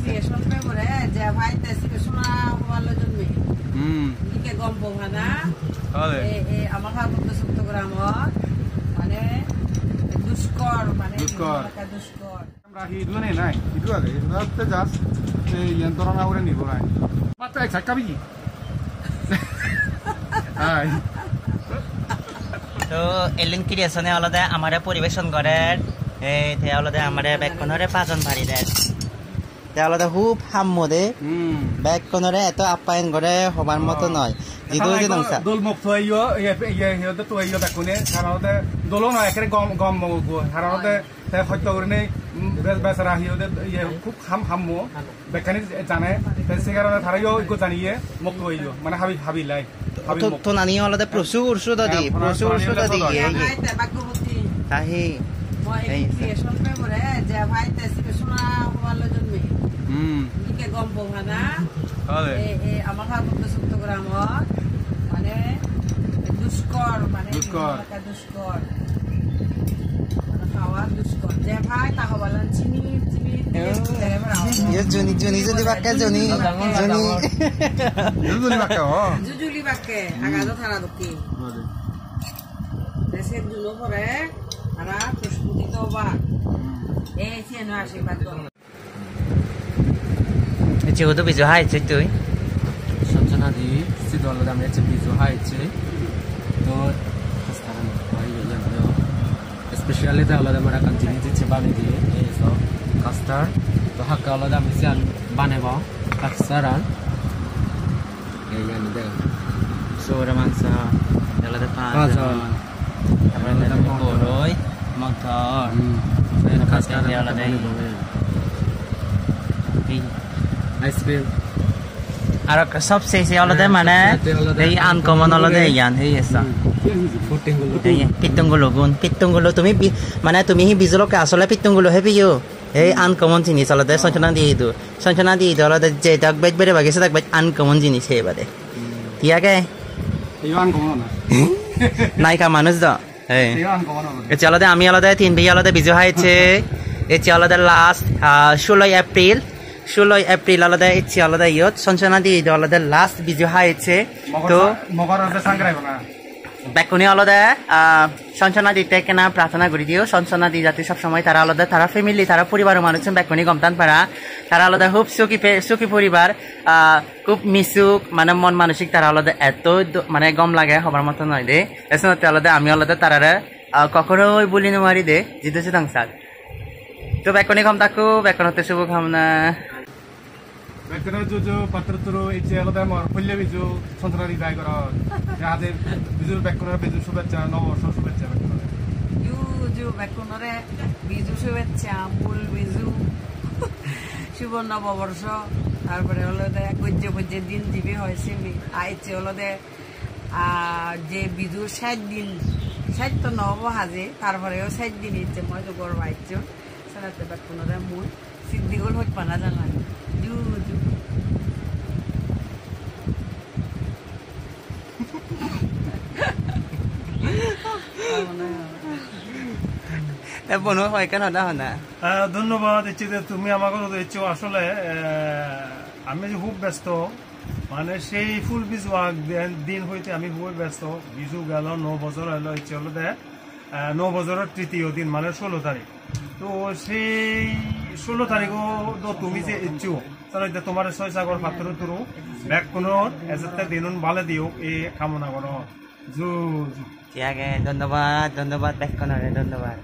creation পেপারে যে ভাই তেসিকে শোনা হওয়ার জন্য দিকে গম্প ভানা আমার ভাবতে সত্য গ্রাম মানে দুষ্কর মানে দুষ্কর আমরা হিদু নেই নাই হিদু আগে হিদুতে জাস্ট এই যন্ত্রণা করে নিব নাই মাত্র এক সাকাবি হাই তো এলিন ক্রিয়েশনে আলাদা আমারে পরিবেশন করে এই আলাদা আমারে ব্যাককনরে পাঁচজন ভারী দেয় আলাদা খুব হাম্মো দে ব্যাককনরে এত আপ্যায়ন করে হবার মতো নয় জিদু যে নংসা দোল মুক্ত হইও ইয়ে তো হইও ব্যাককনে সারাতে দোলও নয় একেবারে গম গম মগু সারাতে হত্য করে নেই বেচারা হিওদে ইয়ে খুব হাম্মো ব্যাককানি জানে সে কারণে তারাইও ইকো জানিয়ে মুক্ত হইও মানে হাবি লাই তো নানি আলাদা প্রচুর সুদা দি আহি এই ক্রিয়েশন পেপারে যে ভাই তেসিকে শোনা হওয়ার জন্য দিকে গম্প ভানা আমার ভাবতে সত্য গ্রাম মানে দুষ্কর মানে দুষ্কর খাওয়া দুষ্কর যে ভাই তা হওয়ার চিনি চিনি জুনি বাক্কা জুনি জুজুলি বাক্কে আগাদো থানা দকি দেশের জুনো পরে আরা প্রস্তুতিত বা এই চেন আশীর্বাদ যেহেতু বিজু হাইছে তুই সঞ্চনা দি সিদল দামে বিজু হাইছে তো স্পেশালি আলাদা আমরা কাঞ্চিনি দিচ্ছে বানি দিয়ে এই সব কাস্টার তো হাক্কা আলাদা আমি সিয়ান বানাব কাস্টারান এই জানি দেখ সোরা মাংস আলাদা পাঁচজন তারপরে বড়ই মটর কাস্টার আলাদা আইসক্রিম আর সব শেষে আলাদা মানে এই আনকমন আলাদা ইয়ান এই এসা পিত্তঙ্গুলো তুমি মানে তুমি বিজলকে আসলে পিত্তঙ্গুলো হে পিও এই আনকমন জিনিস আলাদা সঞ্চনা দিয়ে দিও আলাদা যে দাগ বাইক বেড়ে বাগেছে দাগ বাইক আনকমন জিনিস হে বাদে ইয়াকে নায়িকা মানুষ দা এই আলাদা আমি আলাদা 3 ভাই আলাদা বিজয় হয়েছে এই আলাদা লাস্ট 16 এপ্রিল আলাদা ইচ্ছে আলাদা ইয়ত সঞ্চনা দিয়ে আলাদা লাস্ট বিজয় হয়েছে তো ব্যাকুনি আলাদা সঞ্চনা দিতে কেনা প্রার্থনা করে দিও সঞ্চনা দি যাতে সবসময় তারা আলাদা তারা ফ্যামিলি তারা পরিবারের মানুষ ব্যাকুনি গমতান পারা তারা আলাদা খুব সুখী পরিবার খুব মিশুক মানে মন মানসিক তারা আলাদা এত মানে গম লাগে হবার মতো নয় দে এসে আলাদা আমি আলাদা তারা কখনোই বলি নোয়ারি দে জিতে চিতাংসার তো ব্যাকুনি গম থাকো ব্যাকুনতে শুভকামনা ব্যাককনে জুজু পাত্রতুরু ইচ্ছে আলাদা আমার পল্লে বিজু সন্তরারি দায় করা যাদের বিজু ব্যাককনের বিজু শুভেচ্ছা নববর্ষ শুভেচ্ছা জু ব্যাককনরে বিজু শুভেচ্ছা মূল বিজু শুভ নববর্ষ তারপরে হলো গজ্জে দিন দিবি হয়েছে আইছে হলো যে বিজু 60 দিন 60 তো নব হাজে তারপরেও 60 দিন ইচ্ছে মই তো গর্ব আইছ সারাতে ব্যাককনরে মূল সিদ্ধিগুল হইত পানা জানা ধন্যবাদ তুমি আমাকে আসলে আমি যে খুব ব্যস্ত মানে সেই ফুল বিজু দিন হইতে আমি খুবই ব্যস্ত বিজু গেল 9 বছর হলো ইচ্ছে হলো 9 বছরের তৃতীয় দিন মানে 16 তারিখ তো সেই 16 তারিখও তো তুমি যে ইচ্ছু তাহলে তোমার 6 সাগর পাত্র তুরু ব্যাক কোনো এজতে দিনুন ভালো দিও এই কামনা করো ধন্যবাদ ব্যাক ধন্যবাদ